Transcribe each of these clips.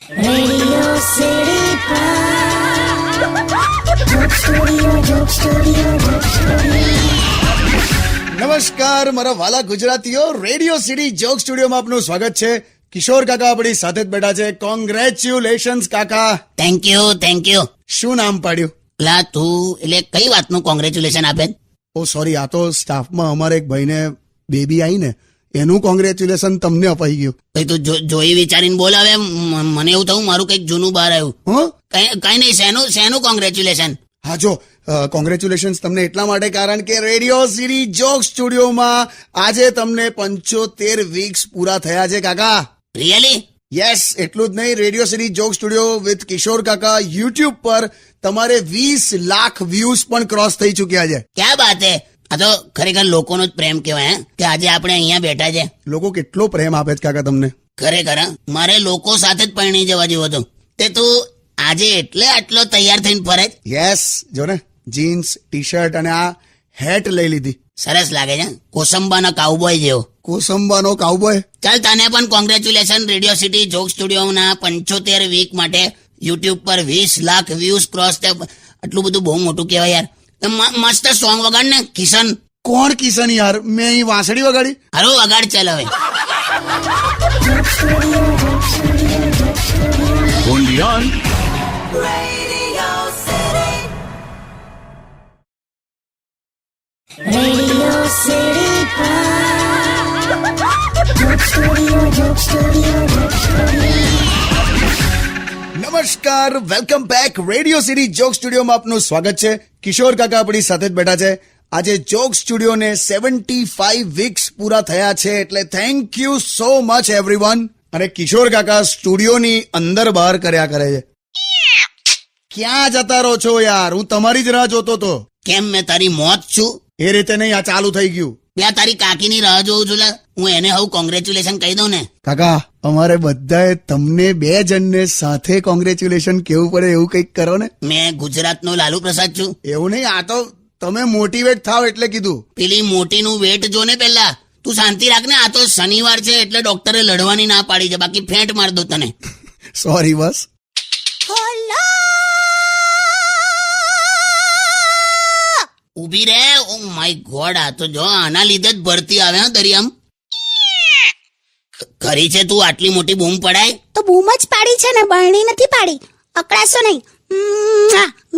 Radio City Joke Studio, Joke Studio, Joke Studio. નમસ્કાર મારા વાલા ગુજરાતીઓ, રેડિયો સિટી જોક સ્ટુડિયોમાં આપનું સ્વાગત છે. કિશોર કાકા આપણી સાથે જ બેઠા છે. કોંગ્રેચ્યુલેશન્સ કાકા. Thank you. શું નામ પાડ્યું? લા તું એટલે કઈ વાતનું કોંગ્રેચ્યુલેશન આપે? ઓ સોરી, આ તો સ્ટાફમાં અમારે એક ભાઈને બેબી આવી ને એનું કોંગ્રેચ્યુલેશન તમને અપાઈ ગયું. કઈ તું જોઈ વિચારીને બોલાવે. મને એવું થયું મારું કઈક જૂનું બહાર આવ્યું. કઈ નહીં. શેનું કોંગ્રેચ્યુલેશન? હા જો, કોંગ્રેચ્યુલેશન્સ તમને એટલા માટે કારણ કે રેડિયો સિટી જોક સ્ટુડિયોમાં આજે તમને 75 વીક્સ પૂરા થયા છે કાકા. રિયલી? યસ, એટલું જ નહીં, radio city jock studio with Kishor કાકા યુટ્યુબ પર તમારે 20 લાખ વ્યૂઝ પણ ક્રોસ થઈ ચુક્યા છે. ક્યાં બાત હે! આ તો ખરેખર લોકોનો જ પ્રેમ કહેવાય કે આજે આપણે અહીંયા બેઠા છે. લોકો કેટલો પ્રેમ આપે છે કાકા તમને. ખરેખર મારે લોકો સાથે જ પરણી જવા જેવું હતું. તે તું આજે એટલે આટલો તૈયાર થઈને ફરે છે? યસ, જો ને જીન્સ, ટી શર્ટ અને આ હેટ લઈ લીધી. સરસ લાગે છે, કોસંબાનો કાઉબોય જેવો. કોસંબાનો કાઉબોય. ચાલ, તને પણ કોંગ્રેચ્યુલેશન રેડિયો સિટી જોક સ્ટુડિયોના 75 વીક માટે. યુટ્યુબ પર 20 લાખ વ્યૂઝ ક્રોસ થાય, આટલું બધું બહુ મોટું કહેવાય યાર. મસ્ત સોંગ વગાડ ને કિશન. કોણ કિશન યાર? મેં અહીં વાંસળી વગાડી. હારો વગાડ ચાલ હવે. Radio City Joke Studio, Joke Studio, Joke Studio. નમસ્કાર, welcome back. Radio city joke સ્ટુડિયોમાં આપનું સ્વાગત છે. કિશોર કાકા આપણી સાથે જ બેઠા છે. આજે જોક સ્ટુડિયોને 75 વીક્સ પૂરા થયા છે, એટલે thank you so much everyone. અને કિશોર કાકા સ્ટુડિયોની અંદર બહાર કર્યા કરે છે. ક્યાં જતા રહો છો યાર? હું તમારી જ રાહ જોતો હતો. કેમ, મેં તારી મોત છું? એ રીતે નહીં, આ ચાલુ થઈ ગયું. બે તારી કાકીની રાહ જોઉં છું. હું એને હવે કોંગ્રેચ્યુલેશન કહી દઉં ને. કાકા, અમારે બધાએ તમને બે જણને સાથે કોંગ્રેચ્યુલેશન કેવું પડે એવું કંઈક કરો ને. મેં ગુજરાતનો લાલુ પ્રસાદ છું. એવું નહીં, આ તો તમે મોટિવેટ થાવ એટલે કીધું. પેલી મોટીનું વેટ જો ને પહેલા. તું શાંતિ રાખ ને. આ તો શનિવાર છે એટલે ડોક્ટરે લડવાની ના પાડી છે, બાકી ફેંટ માર દો તને. સોરી બસ. ઉભી રે. ઓ માય ગોડ, આ તો જો આના લીધે જ ભરતી આવે હા દરિયામ. ખરી છે તું આટલી મોટી બૂમ પડાય? તો બૂમ જ પાડી છે ને, બરણી નથી પાડી. અકળાશો નહીં.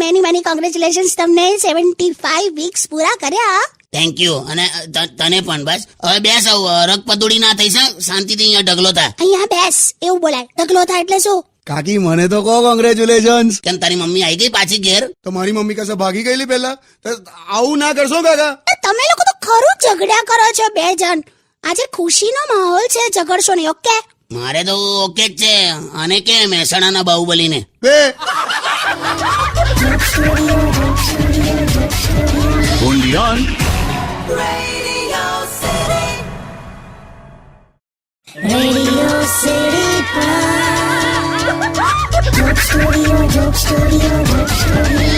મેની કોંગ્રેચ્યુલેશન્સ તમને 75 વીક્સ પૂરા કર્યા. Thank you. અને તને પણ. બસ હવે બેસ, રગ પદુડી ના થઈ. શાંતિથી અહીંયા ઢગલો થા. અહીંયા બેસ એવું બોલાય? ઢગલો થાય એટલે શું? કાકી, મને તો કહો કોંગ્રેચ્યુલેશન્સ. કેમ, તારી મમ્મી આવી ગઈ પાછી ઘેર? તો મારી મમ્મી કસે ભાગી ગયેલી પેલા. તો આવું ના કરશો કાકા. તમે લોકો તો ખરું ઝઘડ્યા કરો છો બે જણ. આજે ખુશીનો માહોલ છે, ઝઘડશો નહીં. ઓકે? મારે તો ઓકે જ છે. અને કે મહેસાણાના બાહુબલીને બે Radio City Joke Studio, Joke Studio, Joke Studio.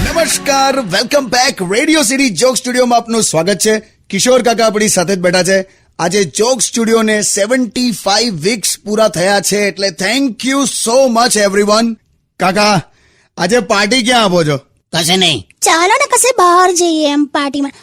નમસ્કાર, welcome back. Radio city joke સ્ટુડિયોમાં આપનું સ્વાગત છે. કિશોર કાકા આપણી સાથે જ બેઠા છે. આજે જોક સ્ટુડિયોને 75 વીક્સ પૂરા થયા છે, એટલે thank you so much everyone. કાકા, આજે પાર્ટી ક્યાં આપો છો? કશે નહીં. ચાલો ને કશે બહાર જઈએ એમ પાર્ટીમાં.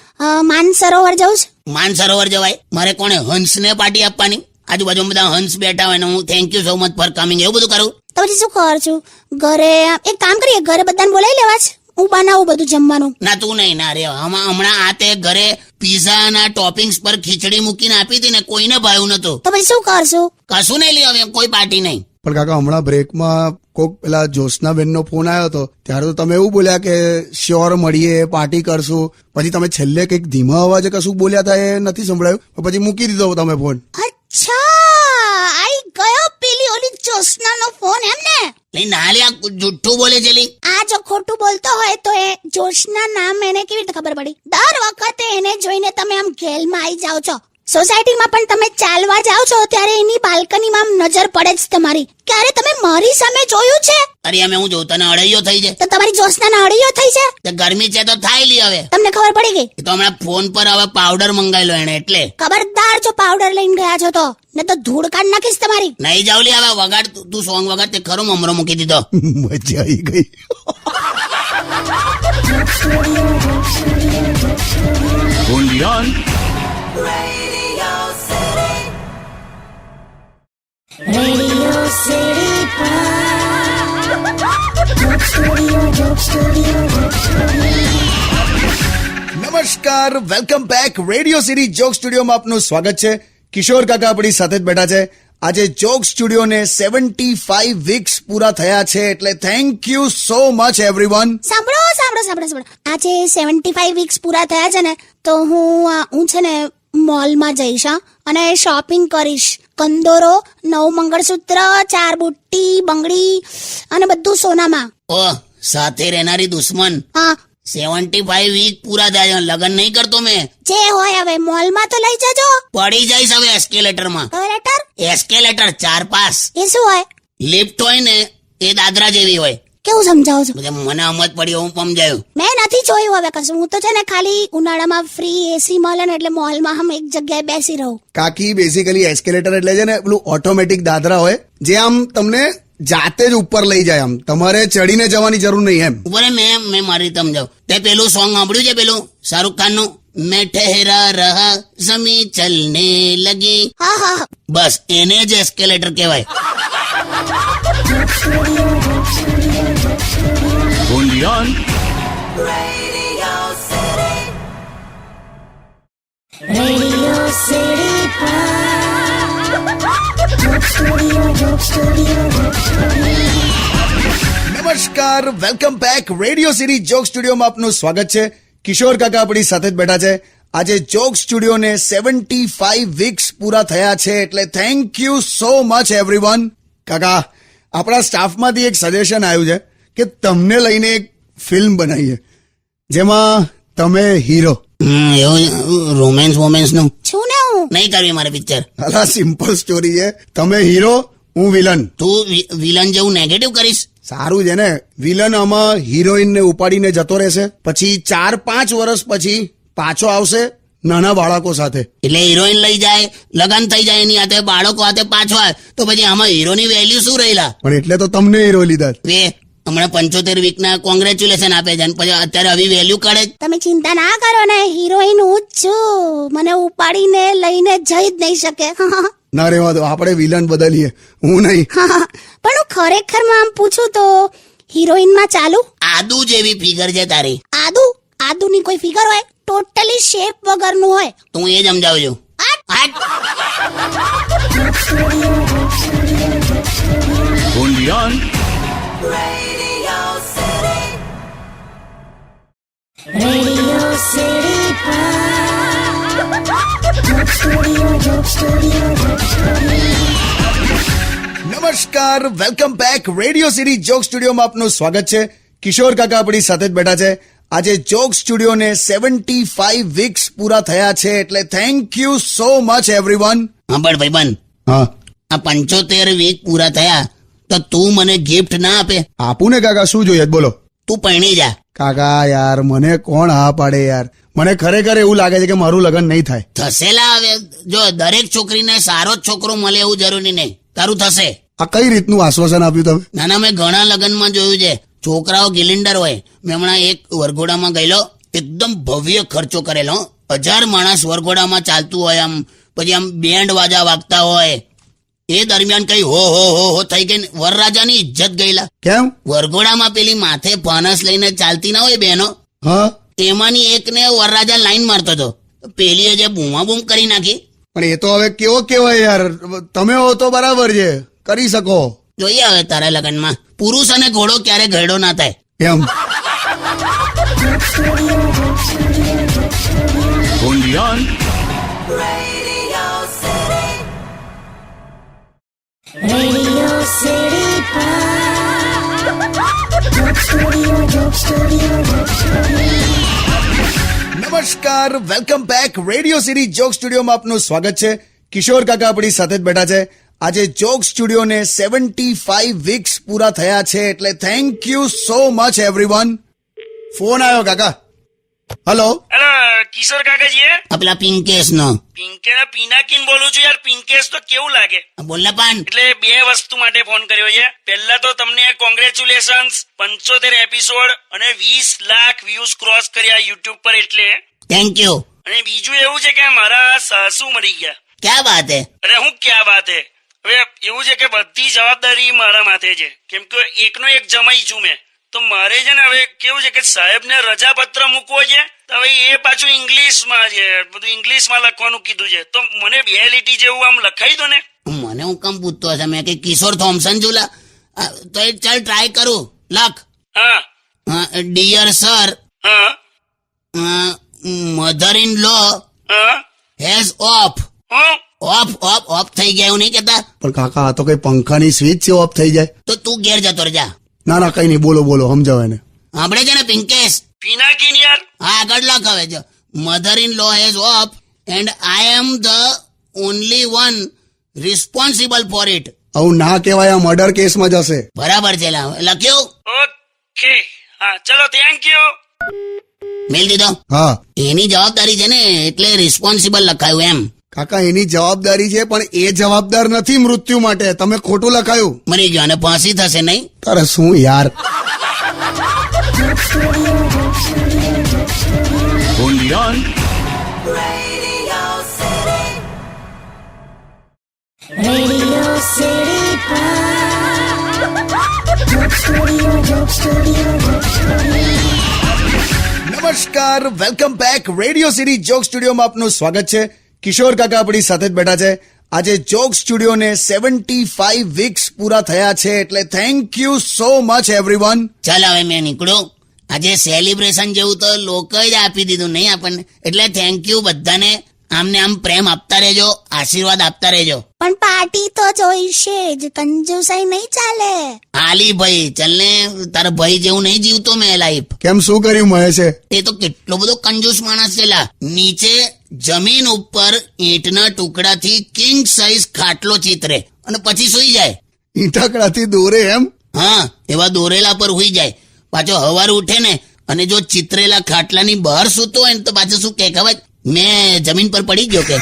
માન સરોવર જવું છે. માન સરોવર જવાય? મારે કોણે હંસને પાર્ટી આપવાની? આજુબાજુ બધા હંસ બેઠા હોય ને હું thank you so much for coming એવું બધું કરું? તો પછી શું કર છું? ઘરે એક કામ કરીએ, ઘરે બધાને બોલાવી લેવા છે. હું બનાવું બધું જમવાનું. ના, તું નહીં. ના રે, હમણાં આ તે ઘરે પીઝા ના ટોપિંગ્સ પર ખીચડી મૂકીને આપી હતી ને, કોઈને ભાવ્યું નતું. તો પછી શું કરશું? કશું નહીં લે, હવે કોઈ પાર્ટી નહીં. પણ કાકા, હમણાં બ્રેકમાં કોક પેલા જ્યોત્સનાબેનનો ફોન આવ્યો હતો, ત્યારે તો તમે એવું બોલ્યા કે શ્યોર મળીએ, પાર્ટી કરશું. પછી તમે છેલ્લે કંઈક ધીમા અવાજે કશું બોલ્યા હતા, એ નથી સંભળાયું. પછી મૂકી દીધો તમે ફોન. અચ્છા, આઈ ગયો પેલી ઓલી જ્યોત્સનાનો ફોન એમ ને? ના લે, આ જુઠ્ઠું બોલે છે લી. આ જો ખોટું બોલતો હોય તો એ જ્યોત્સના નામ એને કેવી રીતે ખબર પડી? દર વખતે એને જોઈને તમે આમ ઘેલમાં આવી જાઓ છો. સોસાયટીમાં પણ તમે ચાલવા જાઓ છો ત્યારે એની બાલ્કનીમાં આમ નજર પડે જ તમારી. ક્યારે તમે મારી સામે જોયું છે? અરે અમે હું જોઉં તને અડૈયો થઈ છે. તો તમારી જોશના અડીઓ થઈ છે. તે ગરમી છે તો થાય લી હવે. તમને ખબર પડી ગઈ? એ તો હમણાં ફોન પર હવે પાવડર મંગાવેલો એને એટલે. ખબરદાર જો પાવડર લઈને ગયા છો તો ને તો ધૂળ કાઢ નાખીશ તમારી. નહીં જાવ લી હવે વગાડ તું સોંગ વગાડ. તે ખરો મમરો મૂકી દીધો. મજા આવી ગઈ. Radio City Joke Studio, Joke Studio, Joke Studio. નમસ્કાર, welcome back. Radio city joke સ્ટુડિયોમાં આપનું સ્વાગત છે. કિશોર કાકા આપણી સાથે જ બેઠા છે. આજે જોક સ્ટુડિયોને 75 વીક્સ પૂરા થયા છે એટલે thank you so much everyone. સાંભળો. આજે 75 વીક્સ પૂરા થયા છે ને તો હું છે ને મોલમાં જઈશ અને શોપિંગ કરીશ. કંદોરો, નવ મંગળસૂત્ર, 4 બુટ્ટી, બંગડી અને બધું સોનામાં. ઓ સાથે રહેનારી દુશ્મન. હા, 75 વીક પૂરા થયા છે. લગન નહીં કરતો મેં. જે હોય હવે મોલમાં તો લઈ જજો. પડી જઈશ હવે એસ્કેલેટરમાં. ટોયલેટર એસ્કેલેટર 4 પાસ. એ શું હોય? લિફ્ટ હોય ને એ દાદરા જેવી હોય. કેવું સમજાવો છો? મને સમજ પડી, હું સમજાયું. મેં નથી જોયું હવે કશું. હું તો છે ને ખાલી ઉનાળામાં ફ્રી એસી મળે ને એટલે મોલમાં હમ એક જગ્યાએ બેસી રહું. કાકી બેઝિકલી એસ્કેલેટર એટલે છે ને પેલું ઓટોમેટિક દાદરા હોય જે આમ તમને જાતે જ ઉપર લઈ જાય. આમ તમારે ચડીને જવાની જરૂર નહીં એમ. બોલે મેં મારી રીતે સમજાવું. તે પેલું સોંગ સાંભળ્યું છે પેલું શાહરુખ ખાન નું, મેં ઠહેરા રહા ઝમી ચલને લગી. હા. બસ એને જ એસ્કેલેટર કહેવાય. Radio City Joke Studio, Joke Studio, Joke Studio. નમસ્કાર, welcome back. Radio city joke સ્ટુડિયોમાં આપનું સ્વાગત છે. કિશોર કાકા આપણી સાથે જ બેઠા છે. આજે જોક સ્ટુડિયોને 75 વીક્સ પૂરા થયા છે એટલે thank you so much everyone. કાકા, આપણા સ્ટાફમાંથી એક સજેશન આવ્યું છે કે તમને લઈને એક ફિલ્મ બનાવીએ જેમાં તમે હીરો. એવું રોમેન્સ નું છું ને હું. નહીં કરવી મારે પિક્ચર. અલા સિમ્પલ સ્ટોરી છે. તમે હીરો, હું વિલન. તું વિલન જેવું નેગેટિવ કરીશ. સારું છે ને. વિલન આમાં હિરોઈનને ઉપાડીને જતો રહેશે, પછી 4-5 વર્ષ પછી પાછો આવશે નાના બાળકો સાથે. એટલે હિરોઈન લઈ જાય, લગન થઈ જાય એની હાથે, બાળકો હાથે પાછો આવે તો પછી આમાં હીરોની વેલ્યુ શું રહેલા? પણ એટલે તો તમને હીરો લીધા. વે હમણાં 75 વીકના કોંગ્રેચ્યુલેશન આપે છે અને પછી અત્યારે આવી વેલ્યુ કાઢે. તમે ચિંતા ના કરો ને, હિરોઈન હું જ છું. મને ઉપાડીને લઈને જઈ જ નહીં શકે. ના રેવા દો, આપણે વિલન બદલીએ, હું નહીં. પણ હું ખરેખરમાં આમ પૂછું તો હિરોઈનમાં ચાલુ. આદુ જેવી ફિગર છે તારી. આદુની કોઈ ફિગર હોય? ટોટલી શેપ વગરનું હોય. તું એ જ સમજાવજો. Radio City Joke Studio, Joke Studio, Joke Studio. નમસ્કાર, welcome back. Radio city joke સ્ટુડિયોમાં આપનું સ્વાગત છે. કિશોર કાકા આપણી સાથે જ બેઠા છે. આજે જોક સ્ટુડિયોને 75 વીક્સ પૂરા થયા છે એટલે thank you so much everyone. સાંભળ ભાઈબંધ, હા, આ 75 વીક પૂરા થયા તો તું મને ગિફ્ટ ના આપે? આપું ને કાકા, શું જોઈએ બોલો. તું પરણી જા. કાકા યાર, મને કોણ હા પાડે યાર. મને ખરેખર એવું લાગે છે કે મારું લગ્ન નહીં થાય. થશેલા હવે. જો દરેક છોકરીને સારો જ છોકરો મળે એવું જરૂરી નહીં. તારું થશે. આ કઈ રીતનું આશ્વાસન આપ્યું તમે? નાના મેં ઘણા લગ્નમાં જોયું છે. છોકરાઓ ગિલિન્ડર હોય. મેં હમણાં એક વરઘોડામાં ગયેલો, એકદમ ભવ્ય ખર્ચો કરેલો. 1000 માણસ વરઘોડામાં ચાલતું હોય, આમ પછી આમ બેન્ડ વાજા વાગતા હોય. એ દરમિયાન કઈ હો થઈ ગઈ. વરરાજાની ઇજ્જત ગયેલા. કેમ? વરઘોડામાં પેલી માથે ફાનસ લઈને ચાલતી ના હોય બહેનો, હા, તેમાંની એકને વરરાજા લાઈન મારતો હતો. પેલીએ જે બૂમા બૂમ કરી નાખી. પણ એ તો હવે કેવો કેવાય યાર. તમે હો તો બરાબર છે, કરી શકો. જોઈએ હવે તારા લગ્નમાં પુરુષ અને ઘોડો ક્યારે ઘરડો ના થાય. એમ Radio City Joke Studio, Joke Studio, Joke Studio. નમસ્કાર, welcome back. Radio city joke સ્ટુડિયોમાં આપનું સ્વાગત છે. કિશોર કાકા આપણી સાથે જ બેઠા છે. આજે જોક સ્ટુડિયોને 75 વીક્સ પૂરા થયા છે એટલે thank you so much everyone. Phone આવ્યો કાકા. હેલો. હેલો કિશોર કાકાજી હે? આ પેલા પિંકેશ નો પિંકે પિનાકીન બોલું છું યાર. પિંકેશ તો કેવું લાગે? બોલ પાન. એટલે બે વસ્તુ માટે ફોન કર્યો છે. પહેલા તો તમને કોંગ્રેચ્યુલેશન્સ, 75 એપિસોડ અને 20 લાખ વ્યૂઝ ક્રોસ કર્યા યુટ્યુબ પર, એટલે. Thank you. અને બીજું એવું છે કે મારા સાસુ મરી ગયા. ક્યાં વાત હે? અરે હું ક્યાં વાત હે. હવે એવું છે કે બધી જવાબદારી મારા માથે છે, કેમ કે એકનો એક જમાઈ છું મેં. તો મારે છે ને હવે કેવું છે કે સાહેબને રજા પત્ર મૂકવો છે, તો હવે એ પાછું ઇંગ્લિશમાં છે, બધું ઇંગ્લિશમાં લખવાનું કીધું છે. તો મને બે લીટી જેવું આમ લખાઈ દો ને. મને હું કેમ પૂછતો હશે? મેં કે કિશોર થોમસન જોલા તો એ ચાલ ટ્રાય કરું. લખ. હા ડિયર સર, હા મધર ઇન લો હા હેઝ ઓફ. હા ઓફ ઓફ ઓફ થઈ ગયા એવું નહીં કેતા? પણ કાકા આ તો કઈ પંખાની સ્વિચ છે, ઓફ થઈ જાય. તો તું ઘેર જતો રહેજા. ના ના કઈ નહીં, બોલો બોલો, સમજાવો એને. સાંભળે છે ને પિંકેશ? પિનાકીન યાર. હા આગળ લખ હવે. જો mother in law has of and I am the only one responsible for it. આવું ના કહેવાય, આ મર્ડર કેસમાં જશે. બરાબર છે. લખ્યું? ઓકે હા ચલો, થેન્ક યુ. મેલ દીધો. હા એની જવાબદારી છે ને એટલે રિસ્પોન્સિબલ લખાયું એમ. કાકા એની જવાબદારી છે, પણ એ જવાબદાર નથી મૃત્યુ માટે. તમે ખોટું લખાયું. મરી ગયો અને ફાંસી થશે નહીં? તારે શું યાર. Radio City Joke Studio, Joke Studio, Joke Studio. નમસ્કાર, welcome back. Radio city joke સ્ટુડિયોમાં આપનું સ્વાગત છે. કિશોર કાકા આપણી સાથે જ બેઠા છે. આજે જોક સ્ટુડિયોને 75 વીક્સ પૂરા થયા છે એટલે thank you so much everyone. ચાલ હવે મેં નીકળું. આજે સેલિબ્રેશન જેવું તો લોકો જ આપી દીધું નહીં આપણને, એટલે થેન્ક યુ બધાને. આમને આમ પ્રેમ આપતા રહેજો, આશીર્વાદ આપતા રહેજો. પણ પાર્ટી તો જોઈશે જ, કંજુસાઈ નહીં ચાલે. આલી ભાઈ, ચલ ને. તારા ભાઈ જેવું નહીં જીવતો મેં લાઈફ. કેમ, શું કર્યું મહેશે? એ તો કેટલો બધો કંજૂસ માણસ છે લા. નીચે જમીન ઉપર ઈંટના ટુકડાથી કિંગ સાઇઝ ખાટલો ચિતરે અને પછી સુઈ જાય. ઈંટકડાથી દોરે એમ? હા, એવા દોરેલા પર હુઈ જાય. પાછો હવાર ઉઠે ને અને જો ચિતરેલા ખાટલાની બહાર સૂતો હોય ને તો પાછો શું કે ખબર? મેં જમીન પર પડી ગયો કે.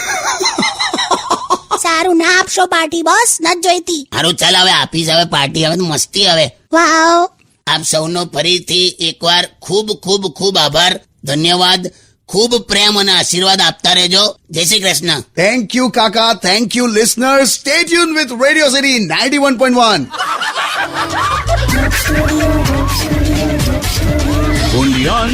સારું, ના આપશો પાર્ટી બસ, નથી જોઈતી. સારું ચાલ હવે આપીશ. હવે પાર્ટી, હવે તો મસ્તી. હવે વાવ. આપ સૌનો ફરીથી એકવાર ખૂબ ખૂબ ખૂબ આભાર, ધન્યવાદ. ખૂબ પ્રેમ અને આશીર્વાદ આપતા રહેજો. જય શ્રી કૃષ્ણ. થેન્ક યુ કાકા, thank you listeners. Stay tune with radio city 91.1. Joke Studio, Joke Studio, Joke Studio. Only on